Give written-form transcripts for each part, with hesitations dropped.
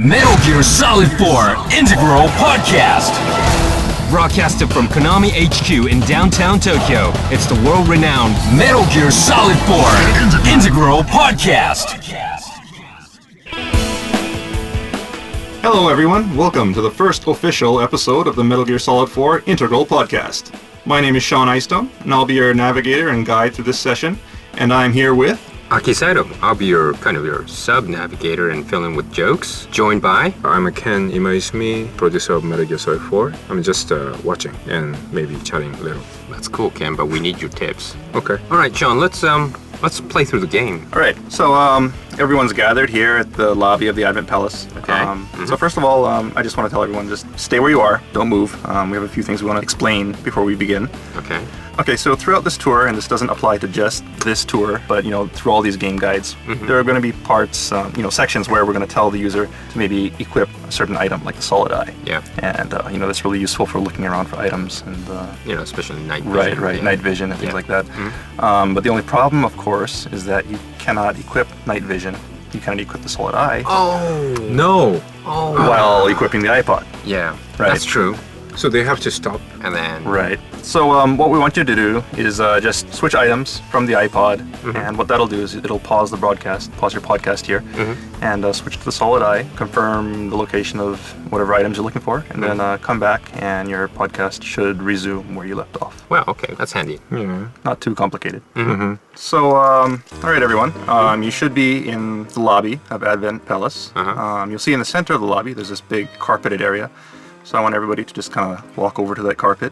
Metal Gear Solid 4 Integral Podcast. Broadcasted from Konami HQ in downtown Tokyo, it's the world-renowned Metal Gear Solid 4 Integral Podcast. Hello everyone, welcome to the first official episode of the Metal Gear Solid 4 Integral Podcast. My name is Sean Eyestone, and I'll be your navigator and guide through this session, and I'm here with... Saito. I'll be your sub-navigator and fill in with jokes, joined by... I'm Ken Imaizumi, producer of Metal Gear Solid 4. I'm just watching and maybe chatting a little. That's cool, Ken, but we need your tips. Okay. All right, Sean, let's play through the game. All right, so everyone's gathered here at the lobby of the Advent Palace. Okay. So first of all, I just want to tell everyone, just stay where you are, don't move. We have a few things we want to explain before we begin. Okay. Okay, so throughout this tour, and this doesn't apply to just this tour, but through all these game guides, there are going to be parts, sections where we're going to tell the user to maybe equip a certain item, like the solid eye. Yeah. And that's really useful for looking around for items and especially night vision. Right, night vision and things like that. But the only problem, of course, is that you cannot equip night vision. You cannot equip the solid eye. Oh No! While equipping the iPod. yeah, Right. that's true. So they have to stop. And then Right. So what we want you to do is just switch items from the iPod, and what that'll do is it'll pause the broadcast, pause your podcast here, and switch to the solid eye, confirm the location of whatever items you're looking for, and then come back, and your podcast should resume where you left off. well, okay, that's handy. Yeah. Not too complicated. So, all right, everyone. You should be in the lobby of Advent Palace. You'll see in the center of the lobby, there's this big carpeted area. So I want everybody to just kind of walk over to that carpet.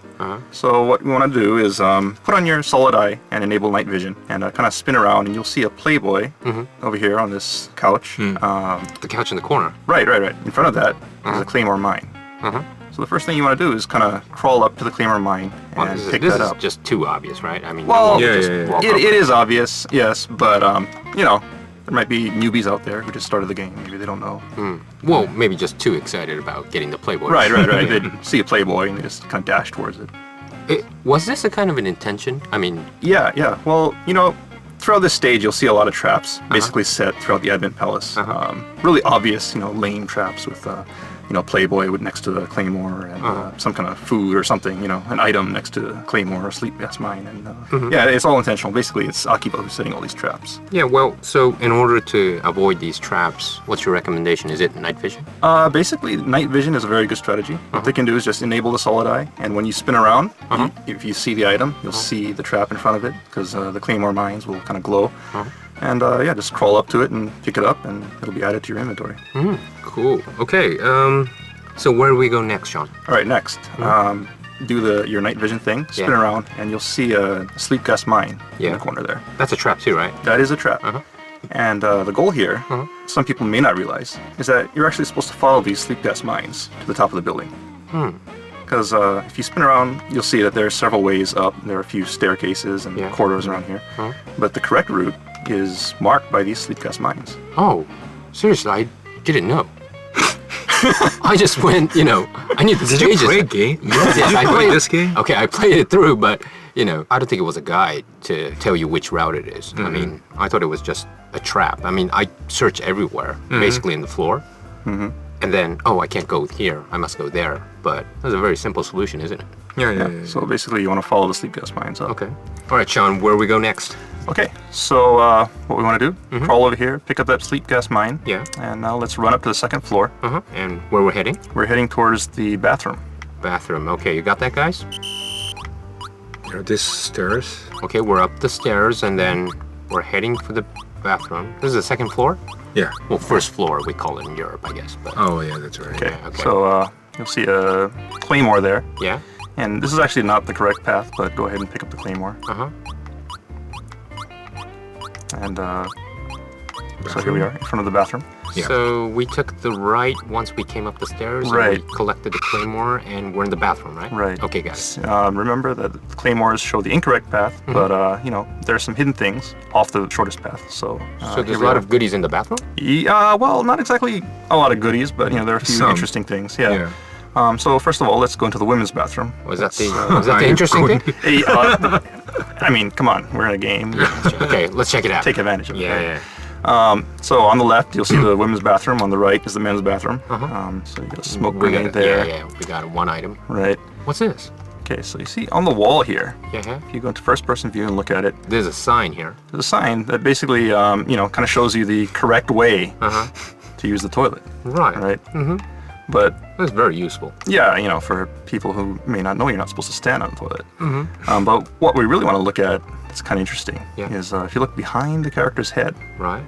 So what we want to do is put on your solid eye and enable night vision, and kind of spin around, and you'll see a Playboy over here on this couch. The couch in the corner. Right. In front of that is a Claymore mine. So the first thing you want to do is kind of crawl up to the Claymore mine and pick that up. This is just too obvious, right? I mean, Well, you yeah, just yeah, yeah. walk up. It is obvious, yes, but there might be newbies out there who just started the game. Maybe they don't know. Well, maybe just too excited about getting the Playboy. Right. They'd see a Playboy and they just kind of dash towards it. Was this a kind of an intention? I mean, Yeah. Well, throughout this stage, you'll see a lot of traps basically set throughout the Advent Palace. Really obvious, lame traps with, Playboy next to the Claymore and some kind of food or something, an item next to the Claymore or sleep gas mine. And yeah, it's all intentional. Basically, it's Akiba who's setting all these traps. yeah, well, so in order to avoid these traps, what's your recommendation? Is it night vision? Basically, night vision is a very good strategy. What they can do is just enable the solid eye, and when you spin around, if you see the item, you'll see the trap in front of it, because the Claymore mines will kind of glow. And just crawl up to it and pick it up, and it'll be added to your inventory. Cool. Okay, so where do we go next, Sean? All right, next, do your night vision thing, spin around, and you'll see a sleep gas mine in the corner there. That's a trap too, right? That is a trap. And the goal here, some people may not realize, is that you're actually supposed to follow these sleep gas mines to the top of the building. Because if you spin around, you'll see that there are several ways up. There are a few staircases and corridors around here. But the correct route is marked by these sleep gas mines. Oh, seriously, I didn't know. I just went, I need the Did stages. you play a game? Yes, I played played this game? Okay, I played it through, but, I don't think it was a guide to tell you which route it is. I mean, I thought it was just a trap. I mean, I search everywhere, basically in the floor. And then, I can't go here. I must go there. But that's a very simple solution, isn't it? Yeah. So basically, you want to follow the sleep gas mines up. Okay. All right, Sean, where do we go next? Okay, so what we want to do, crawl over here, pick up that sleep gas mine. Yeah. And now let's run up to the second floor. And where we're heading? We're heading towards the bathroom. Bathroom. Okay, you got that, guys? This stairs. Okay, we're up the stairs, and then we're heading for the bathroom. This is the second floor? Yeah. Well, first floor, we call it in Europe, I guess. But Oh, yeah, that's right. Okay, okay. so you'll see a Claymore there. yeah? And this is actually not the correct path, but go ahead and pick up the Claymore. And so here we are, in front of the bathroom. Yeah. So we took the right once we came up the stairs, Right. and we collected the Claymore, and we're in the bathroom, right? Right. Okay, guys. Remember that the Claymores show the incorrect path, but there are some hidden things off the shortest path. So, So there's a lot of goodies in the bathroom? well, not exactly a lot of goodies, but there are a few Some. interesting things. Yeah. So first of all, let's go into the women's bathroom. Was that the interesting thing? I mean, come on, we're in a game. Okay, let's check it out. Take advantage of it. Yeah, yeah. So on the left, you'll see the women's bathroom. On the right is the men's bathroom. So you got a smoke grenade there. Yeah, we got one item. Right. What's this? Okay, so you see on the wall here, Yeah. if you go into first-person view and look at it, There's a sign here. there's a sign that basically, kind of shows you the correct way to use the toilet. Right. Right. But That's very useful. yeah, for people who may not know, you're not supposed to stand on the toilet. But what we really want to look at, it's kind of interesting, is if you look behind the character's head, Right.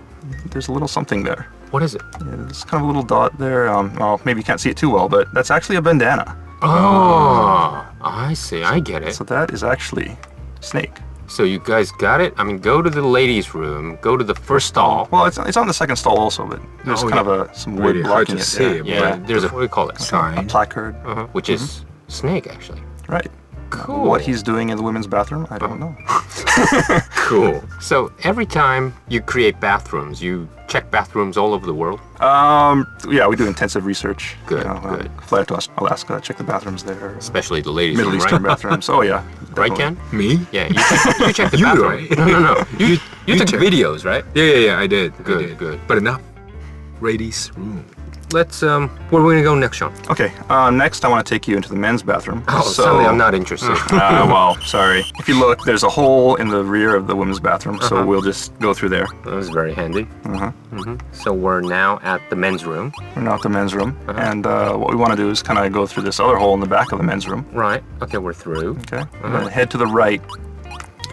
there's a little something there. What is it? Yeah, there's kind of a little dot there. Well, maybe you can't see it too well, but that's actually a bandana. Oh, I see. I get it. So that is actually Snake. So you guys got it? I mean, go to the ladies' room, go to the first stall. Well, it's on the second stall also, but there's Oh, kind of some wood Really hard blocking to it. see, Yeah, there's a, what do we call it? A Sign. placard. Which is Snake, actually. Right. Cool. What he's doing in the women's bathroom, I don't know. Cool. So every time you create bathrooms, you check bathrooms all over the world? Yeah, we do intensive research. Good, good. Fly out to Alaska, check the bathrooms there. Especially the ladies' Middle room, Eastern right? bathrooms. Oh yeah. Right, definitely. Ken? Me? Yeah, you check the You, bathroom. right? No. You took check. videos, right? Yeah, I did. Good, I did. good. But enough. Ladies' room. Let's, where are we gonna go next, Sean? Okay. Next, I want to take you into the men's bathroom. Oh, sorry, I'm not interested. Well, sorry. If you look, there's a hole in the rear of the women's bathroom, so we'll just go through there. That was very handy. So we're now at the men's room. We're now at the men's room, and what we want to do is kind of go through this other hole in the back of the men's room. Right. Okay, we're through. Okay. And then head to the right,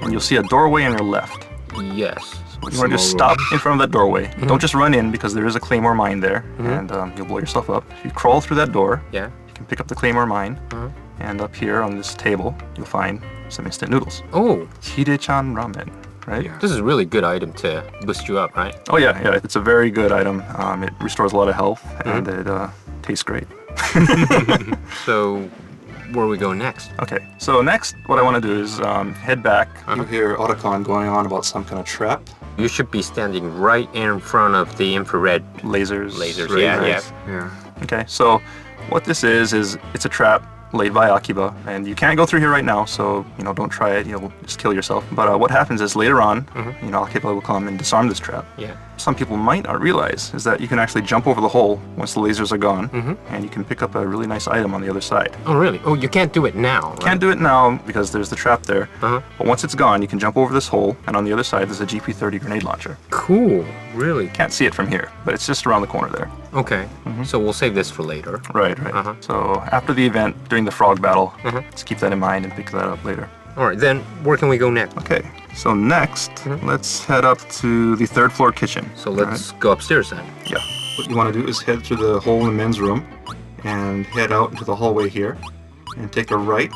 and you'll see a doorway on your left. Yes. You want to just Small stop in front of that doorway. Don't just run in because there is a claymore mine there, and you'll blow yourself up. If you crawl through that door, Yeah. you can pick up the claymore mine, and up here on this table, you'll find some instant noodles. Oh, Hide-chan ramen, right? Yeah. this is a really good item to boost you up, right? Oh yeah, it's a very good item. It restores a lot of health, and it tastes great. So, where we go next? Okay, so next, what I want to do is head back. You hear Otacon going on about some kind of trap. You should be standing right in front of the infrared Lasers. lasers. Yeah. Yeah. Okay, so what this is it's a trap laid by Akiba, and you can't go through here right now, so don't try it. You'll just kill yourself. But what happens is later on, Akiba will come and disarm this trap. Yeah. Some people might not realize is that you can actually jump over the hole once the lasers are gone, and you can pick up a really nice item on the other side. Oh, really? Oh, you can't do it now, right? Can't do it now because there's the trap there. But once it's gone, you can jump over this hole, and on the other side there's a GP30 grenade launcher. Cool. Really? Can't see it from here, but it's just around the corner there. Okay. So we'll save this for later. Right. So after the event, during the frog battle, just keep that in mind and pick that up later. All right, then where can we go next? Okay, so next, let's head up to the third floor kitchen. So let's go upstairs then. Yeah. What you want to do is head through the hole in the men's room and head out into the hallway here and take a right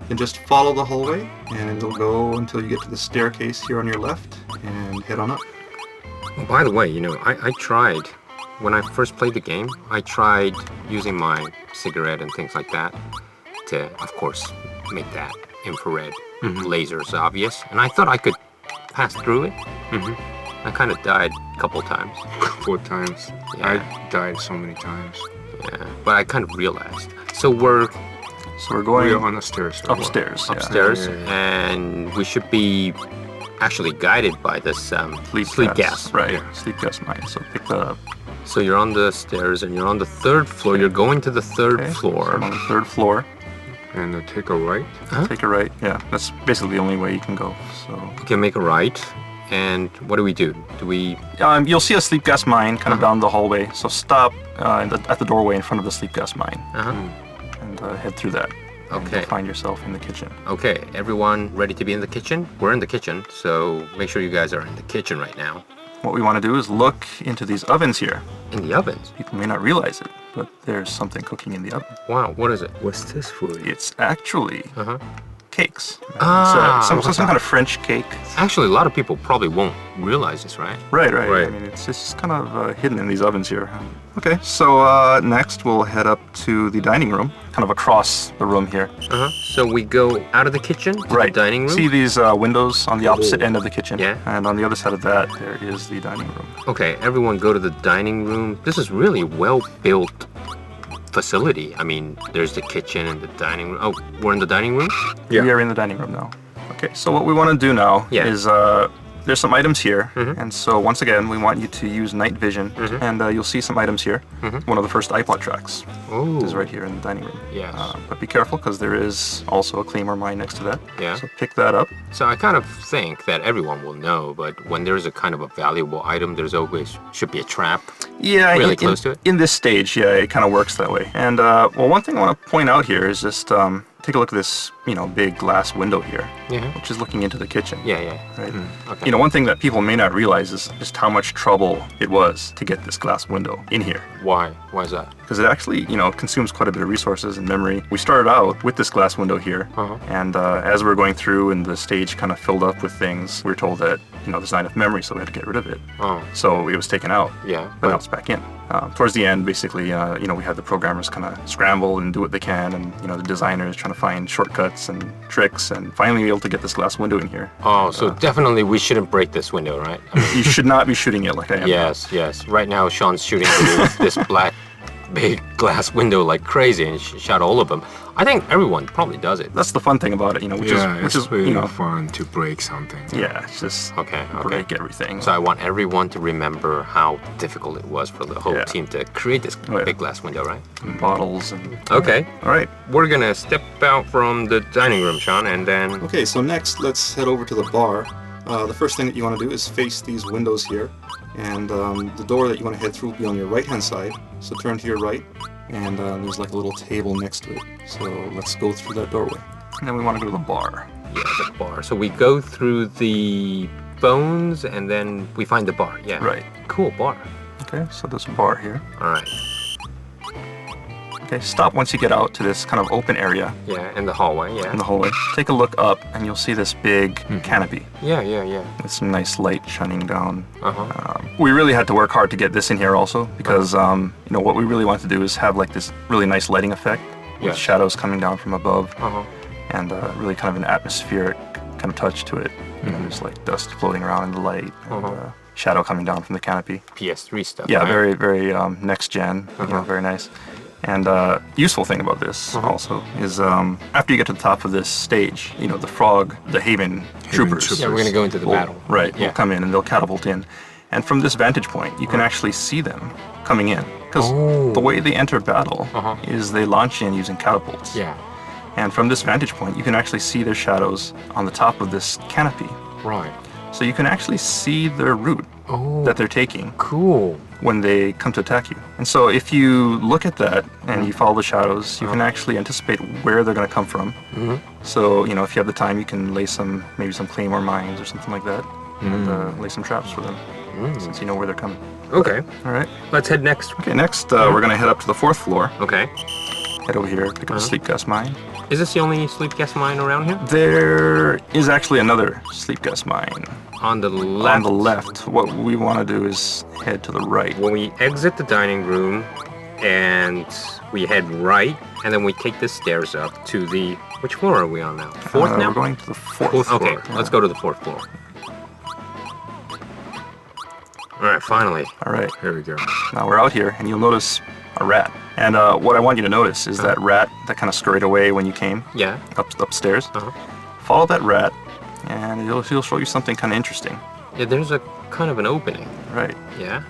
and just follow the hallway and it'll go until you get to the staircase here on your left and head on up. Oh, by the way, I tried, when I first played the game, I tried using my cigarette and things like that to, of course, make that infrared lasers obvious. And I thought I could pass through it. I kind of died a couple times. 4 times. Yeah. I died so many times. Yeah, but I kind of realized. So we're going We're on the stairs. upstairs. yeah. upstairs, Yeah. and we should be actually guided by this sleep gas. Right, Yeah. sleep gas mine. So pick that up. So you're on the stairs, and you're on the 3rd floor. You're going to the 3rd Okay, floor. so I'm on the 3rd floor. And take a right. Take a right. Yeah, that's basically the only way you can go. So Okay, make a right. And what do we do? Do we... you'll see a sleep gas mine kind of down the hallway. So stop at the doorway in front of the sleep gas mine and head through that. And Okay. you'll find yourself in the kitchen. Okay, everyone ready to be in the kitchen? We're in the kitchen, so make sure you guys are in the kitchen right now. What we want to do is look into these ovens here. In the ovens? People may not realize it, but there's something cooking in the oven. Wow, what is it? What's this for? It's actually cakes. Ah, It's some kind of French cake. Actually, a lot of people probably won't realize this, right? Right. Right. I mean, it's just kind of hidden in these ovens here. Okay, so next we'll head up to the dining room, kind of across the room here. So we go out of the kitchen to the dining room? See these windows on the opposite end of the kitchen? Yeah. And on the other side of that, there is the dining room. Okay, everyone go to the dining room. This is really well-built facility. I mean, there's the kitchen and the dining room. Oh, we're in the dining room? Yeah. We are in the dining room now. Okay, so what we want to do now Yeah. is there's some items here, and so once again, we want you to use night vision, and you'll see some items here. One of the first iPod tracks is right here in the dining room. Yes. But be careful, because there is also a Claymore mine next to that. Yeah. So pick that up. So I kind of think that everyone will know, but when there's a kind of a valuable item, there's always should be a trap. Yeah, really close to it. In this stage, yeah, it kind of works that way. And well, one thing I want to point out here is just take a look at this, big glass window here, which is looking into the kitchen. Yeah. Right. Okay. One thing that people may not realize is just how much trouble it was to get this glass window in here. Why? Why is that? Because it actually, consumes quite a bit of resources and memory. We started out with this glass window here, and as we were going through and the stage kind of filled up with things, we were told that, there's not enough memory, so we had to get rid of it. Oh. So it was taken out. Yeah. But now it's back in. Towards the end, basically, we had the programmers kind of scramble and do what they can, and, the designers trying to find shortcuts and tricks, and finally be able to get this glass window in here. Oh, so definitely we shouldn't break this window, right? I mean, You should not be shooting it like I am. yes. Right now, Sean's shooting through this black, big glass window like crazy, and shot all of them. I think everyone probably does it. That's the fun thing about it, which is really fun to break something. Yeah, it's just Okay. break everything. So I want everyone to remember how difficult it was for the whole team to create this big glass window, right? And bottles and... Okay. All right. We're gonna step out from the dining room, Sean, and then... Okay, so next, let's head over to the bar. The first thing that you want to do is face these windows here, and the door that you want to head through will be on your right-hand side. So turn to your right, and there's like a little table next to it. So let's go through that doorway. And then we want to go to the bar. Yeah, the bar. So we go through the bones, and then we find the bar. Yeah. Right. Cool bar. Okay, so there's a bar here. All right. Okay, stop once you get out to this kind of open area Yeah, in the hallway. Yeah. in the hallway. Take a look up, and you'll see this big canopy Yeah. with some nice light shining down. Uh-huh. We really had to work hard to get this in here also, because what we really wanted to do is have like this really nice lighting effect with Yeah. shadows coming down from above, Uh-huh. and really kind of an atmospheric kind of touch to it. There's like dust floating around in the light, and shadow coming down from the canopy. PS3 stuff. Yeah, right? very, very next gen. Very nice. And useful thing about this also is after you get to the top of this stage, the Haven troopers. Yeah, we're gonna go into the battle. Right, Yeah. will come in and they'll catapult in. And from this vantage point, you can actually see them coming in. Because the way they enter battle is they launch in using catapults. Yeah. And from this vantage point, you can actually see their shadows on the top of this canopy. Right. So you can actually see their route that they're taking Cool. when they come to attack you. And so if you look at that and you follow the shadows, you can actually anticipate where they're going to come from. So, if you have the time, you can lay maybe some Claymore mines or something like that, and lay some traps for them, since you know where they're coming. Okay. All right. Let's head next. Okay, next we're going to head up to the 4th floor. Okay. Head over here, pick up a sleep gas mine. Is this the only sleep gas mine around here? There is actually another sleep gas mine On the left. on the left. What we want to do is head to the right. When we exit the dining room and we head right, and then we take the stairs up to the... Which floor are we on now? 4th now? We're going to the 4th floor. Okay, let's go to the 4th floor. Alright, finally. All right. Here we go. Now we're out here, and you'll notice a rat. And what I want you to notice is that rat that kind of scurried away when you came Yeah. upstairs. Follow that rat, and he'll show you something kind of interesting. Yeah, there's a kind of an opening. Right. Yeah?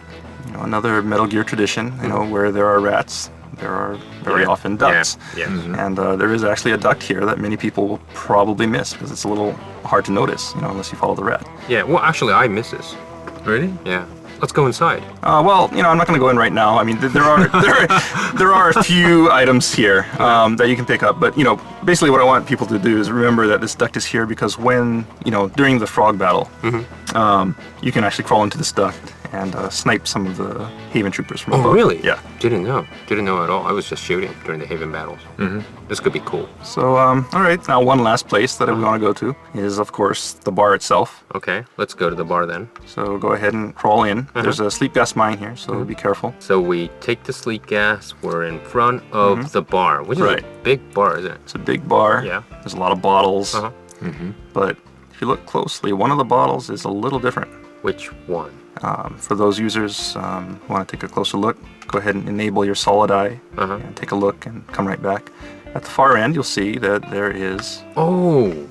Another Metal Gear tradition, where there are rats, there are very often ducts. Yeah. And there is actually a duct here that many people will probably miss, because it's a little hard to notice, unless you follow the rat. Yeah, well, actually, I miss this. Really? Yeah. Let's go inside. Well, I'm not going to go in right now. I mean, there are a few items here that you can pick up, but basically what I want people to do is remember that this duct is here because when during the frog battle, you can actually crawl into this duct and snipe some of the Haven troopers from above. Oh, really? Yeah. Didn't know at all. I was just shooting during the Haven battles. This could be cool. So, all right. Now, one last place that we want to go to is, of course, the bar itself. Okay, let's go to the bar then. So go ahead and crawl in. There's a sleep gas mine here, so be careful. So we take the sleep gas. We're in front of the bar, which is a big bar, isn't it? It's a big bar. Yeah. There's a lot of bottles. But if you look closely, one of the bottles is a little different. Which one? For those users who want to take a closer look, go ahead and enable your solid eye and take a look and come right back. At the far end, you'll see that there is... Oh,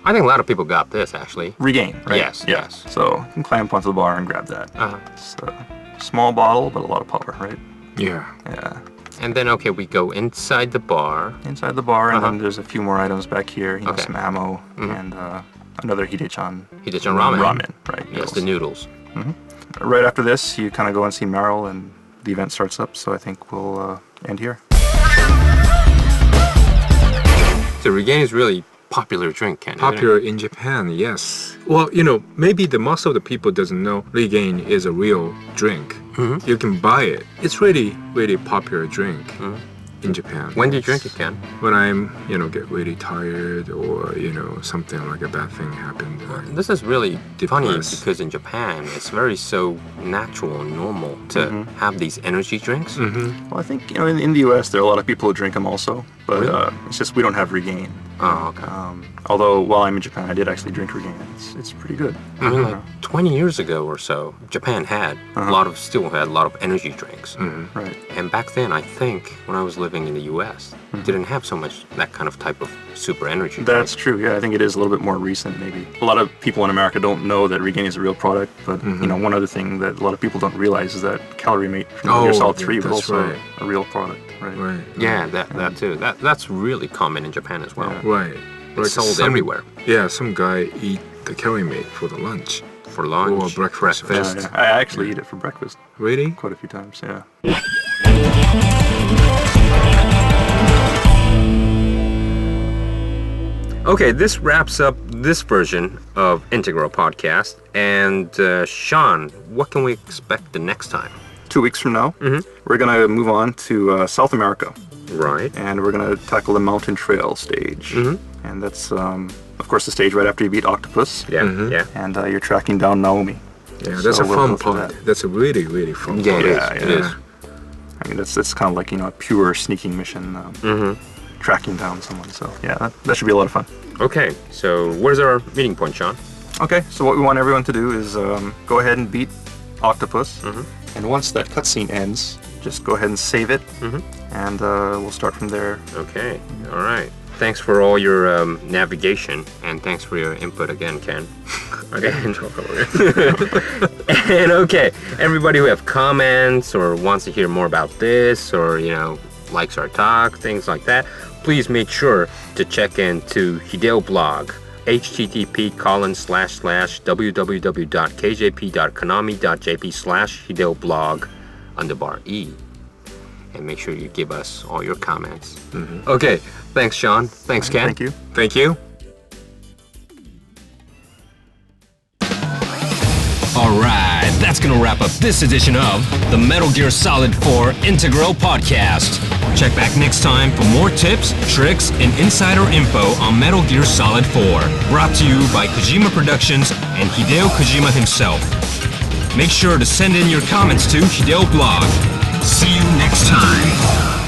I think a lot of people got this actually. Regain, right? Yes, Yeah. yes. So you can climb up onto the bar and grab that. Uh-huh. It's a small bottle, but a lot of power, right? Yeah. Yeah. And then, okay, we go inside the bar. Inside the bar, and Uh-huh. then there's a few more items back here. You know, Okay. some ammo and another Hidechan. Hidechan ramen. Ramen, right? Yes, the noodles. Right after this, you kind of go and see Meryl, and the event starts up. So I think we'll end here. So Regain is really popular drink, Ken. isn't it? Popular in Japan, yes. Well, you know, maybe the most of the people doesn't know Regain is a real drink. You can buy it. It's really, really popular drink in Japan. When do you drink it, Ken? When I'm, you know, get really tired or, you know, something like a bad thing happened. This is really funny Depressed. because in Japan, it's very so natural and normal to have these energy drinks. Well, I think you know in the U.S. there are a lot of people who drink them also, but Really? it's just we don't have Regain. Oh, okay. Although while I'm in Japan, I did actually drink Regain. It's pretty good. I mean, like 20 years ago or so, Japan had still had a lot of energy drinks. Right. And back then, I think when I was living in the U.S., didn't have so much that kind of type of super energy drink. That's true. Yeah, I think it is a little bit more recent, maybe. A lot of people in America don't know that Regain is a real product, but you know, one other thing that a lot of people don't realize is that Calorie Mate from Metal Gear Solid 3 was that's also right. a real product, right? Right. Yeah, that too. That's really common in Japan as well. Yeah. Right. It's sold everywhere. Yeah, some guy eat the Calorie Mate for the lunch. For lunch, Or breakfast. Yeah, I actually eat it for breakfast Really? quite a few times. Yeah. Okay, this wraps up this version of Integral Podcast. And Sean, what can we expect the next time? 2 weeks from now, we're gonna move on to South America, Right. and we're gonna tackle the Mountain Trail stage, and that's of course the stage right after you beat Octopus, Yeah, yeah. and you're tracking down Naomi. Yeah, that's So a we'll fun go through part. that. That's a really, really fun Yeah, part. it is. Yeah, It yeah. is. I mean, that's kind of like, you know, a pure sneaking mission, tracking down someone. So yeah, that should be a lot of fun. Okay, so where's our meeting point, Sean? Okay, so what we want everyone to do is go ahead and beat Octopus, and once that cutscene ends, just go ahead and save it, and we'll start from there. Okay, all right. Thanks for all your navigation, and thanks for your input again, Ken. And okay, everybody who have comments or wants to hear more about this, or you know, likes our talk, things like that, please make sure to check into Hideo blog, http://www.kjp.konami.jp/Hideo blog _E. And make sure you give us all your comments. Okay, thanks, Sean. Thanks, Ken. Thank you. Thank you. Alright, that's gonna wrap up this edition of the Metal Gear Solid 4 Integral Podcast. Check back next time for more tips, tricks, and insider info on Metal Gear Solid 4. Brought to you by Kojima Productions and Hideo Kojima himself. Make sure to send in your comments to Hideo blog. See you next time.